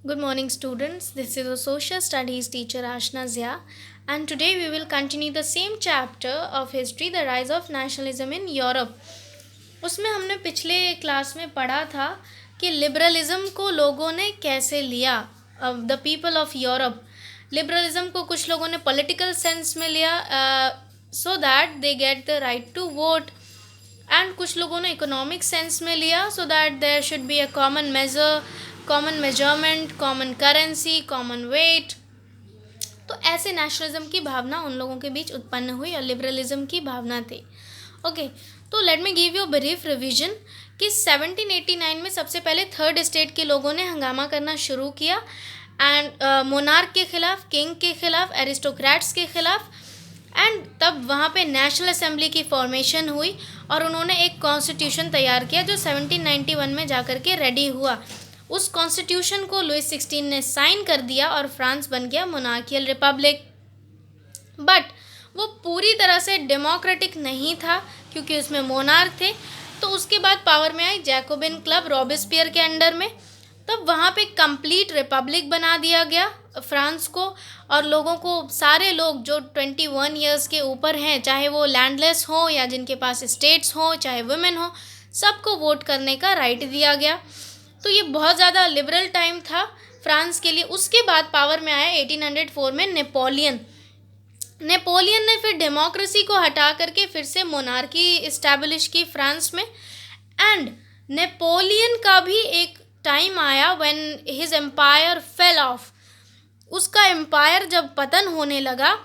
Good morning, students. This is a social studies teacher Ashna Zia, and today we will continue the same chapter of history, the rise of nationalism in Europe. उसमें हमने पिछले class में पढ़ा था कि liberalism को लोगों ने कैसे लिया. The people of Europe liberalism को कुछ लोगों ने पॉलिटिकल सेंस में लिया so that they get the right to vote, and कुछ लोगों ने इकोनॉमिक सेंस में लिया so that there should be a common measure, common measurement, common currency, common weight. तो ऐसे नेशनलिज्म की भावना उन लोगों के बीच उत्पन्न हुई और लिबरलिज्म की भावना थी. ओके, तो let me give you brief revision कि 1789 में सबसे पहले थर्ड स्टेट के लोगों ने हंगामा करना शुरू किया एंड मोनार्क के खिलाफ, किंग के खिलाफ, एरिस्टोक्रेट्स के खिलाफ. एंड तब वहाँ पे नेशनल असेंबली की फॉर्मेशन हुई और उन्होंने एक कॉन्स्टिट्यूशन तैयार किया जो 1791 में जाकर के रेडी हुआ. उस कॉन्स्टिट्यूशन को लुइस 16 ने साइन कर दिया और फ्रांस बन गया मोनार्कियल रिपब्लिक. बट वो पूरी तरह से डेमोक्रेटिक नहीं था क्योंकि उसमें मोनार्क थे. तो उसके बाद पावर में आई जैकोबिन क्लब रॉबेस्पियर के अंडर में. तब वहाँ पे कंप्लीट रिपब्लिक बना दिया गया फ्रांस को, और लोगों को, सारे लोग जो 21 ईयर्स के ऊपर हैं, चाहे वो लैंडलेस हो या जिनके पास स्टेट्स हो, चाहे वुमेन हो, सबको वोट करने का राइट दिया गया. तो ये बहुत ज़्यादा लिबरल टाइम था फ्रांस के लिए. उसके बाद पावर में आया 1804 में नेपोलियन. ने फिर डेमोक्रेसी को हटा करके फिर से मोनार्की इस्टेब्लिश की फ्रांस में. एंड नेपोलियन का भी एक टाइम आया when his empire fell off. उसका एम्पायर जब पतन होने लगा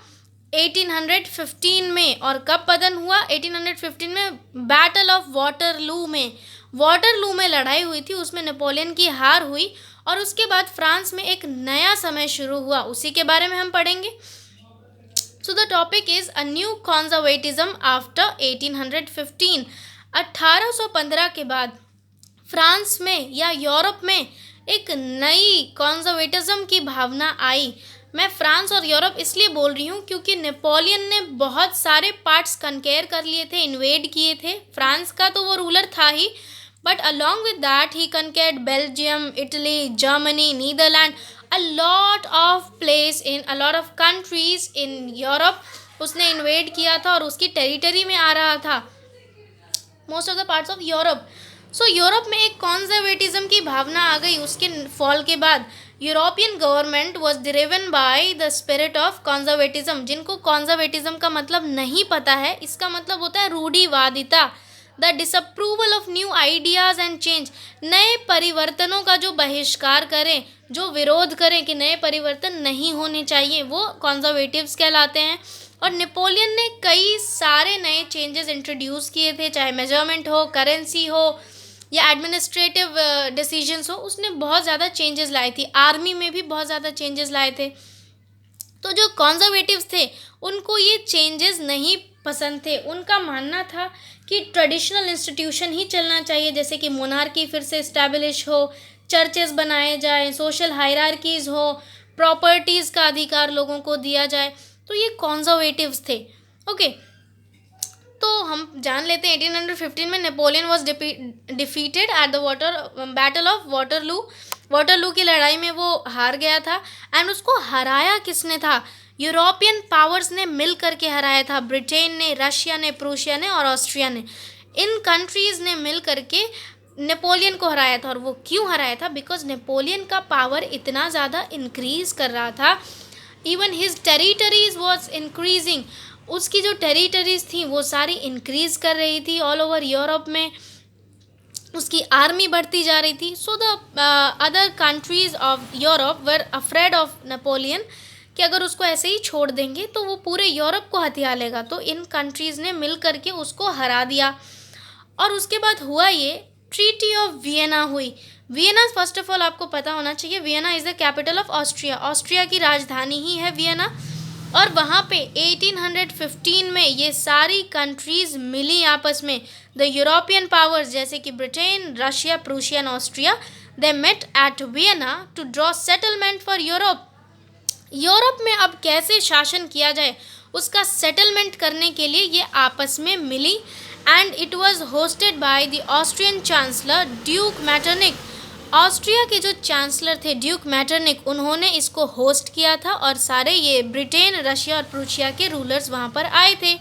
1815 में. और कब पतन हुआ? 1815 में बैटल ऑफ वाटरलू में. वाटरलू में लड़ाई हुई थी, उसमें नेपोलियन की हार हुई और उसके बाद फ्रांस में एक नया समय शुरू हुआ. उसी के बारे में हम पढ़ेंगे. So the topic is a new conservatism after 1815. 1815 के बाद फ्रांस में या यूरोप में एक नई कॉन्जर्वेटिज्म की भावना आई. मैं फ्रांस और यूरोप इसलिए बोल रही हूँ क्योंकि नेपोलियन ने बहुत सारे पार्ट्स कनकेयर कर लिए थे, इन्वेड किए थे. फ्रांस का तो वो रूलर था ही, but along with that he conquered Belgium, Italy, Germany, Netherland, a lot of place in a lot of countries in Europe. उसने इन्वेड किया था और उसकी टेरिटरी में आ रहा था most of the parts of Europe. So Europe में एक कॉन्जर्वेटिज्म की भावना आ गई उसके फॉल के बाद. European government was driven by the spirit of conservatism. जिनको कॉन्जर्वेटिज्म का मतलब नहीं पता है, इसका मतलब होता है रूढ़िवादिता, the disapproval of new ideas and change. नए परिवर्तनों का जो बहिष्कार करें, जो विरोध करें कि नए परिवर्तन नहीं होने चाहिए, वो कॉन्जर्वेटिव्स कहलाते हैं. और नेपोलियन ने कई सारे नए चेंजेस इंट्रोड्यूस किए थे, चाहे मेजरमेंट हो, करेंसी हो या एडमिनिस्ट्रेटिव डिसीजंस हो. उसने बहुत ज़्यादा चेंजेस लाए थे. आर्मी में भी बहुत ज़्यादा चेंजेस लाए थे. तो जो कॉन्जर्वेटिव्स थे उनको ये चेंजेस नहीं पसंद थे. उनका मानना था कि ट्रेडिशनल इंस्टीट्यूशन ही चलना चाहिए, जैसे कि मोनार्की फिर से इस्टेब्लिश हो, चर्चेस बनाए जाए, सोशल हायरार्कीज हो, प्रॉपर्टीज़ का अधिकार लोगों को दिया जाए. तो ये कॉन्जर्वेटिव्स थे. ओके, तो हम जान लेते हैं 1815 में Napoleon was defeated at the battle of Waterloo. Waterloo की लड़ाई में वो हार गया था. एंड उसको हराया किसने था? यूरोपियन पावर्स ने मिल करके हराया था. ब्रिटेन ने, रशिया ने, प्रूशिया ने और ऑस्ट्रिया ने, इन कंट्रीज़ ने मिल करके नेपोलियन को हराया था. और वो क्यों हराया था? बिकॉज नेपोलियन का पावर इतना ज़्यादा इंक्रीज़ कर रहा था. Even his territories was increasing. उसकी जो टेरिटरीज थी वो सारी इंक्रीज़ कर रही थी ऑल ओवर यूरोप में. उसकी आर्मी बढ़ती जा रही थी. So the other countries of Europe were afraid of Napoleon कि अगर उसको ऐसे ही छोड़ देंगे तो वो पूरे यूरोप को हथिया लेगा. तो इन कंट्रीज़ ने मिल करके उसको हरा दिया. और उसके बाद हुआ ये, ट्रीटी ऑफ वियना हुई. वियना, फर्स्ट ऑफ ऑल आपको पता होना चाहिए, Vienna is the capital of Austria. Austria की राजधानी ही है वियना. और वहाँ पे 1815 में ये सारी कंट्रीज़ मिली आपस में. द यूरोपियन पावर्स जैसे कि Britain, Russia, Prussia and Austria, they met at Vienna to draw settlement for Europe. Europe में अब कैसे शासन किया जाए उसका सेटलमेंट करने के लिए ये आपस में मिली. And it was hosted by the Austrian chancellor Duke Metternich. Austria के जो चांसलर थे ड्यूक मैटरनिक, उन्होंने इसको होस्ट किया था और सारे ये ब्रिटेन, रशिया और प्रूशिया के रूलर्स वहाँ पर आए थे।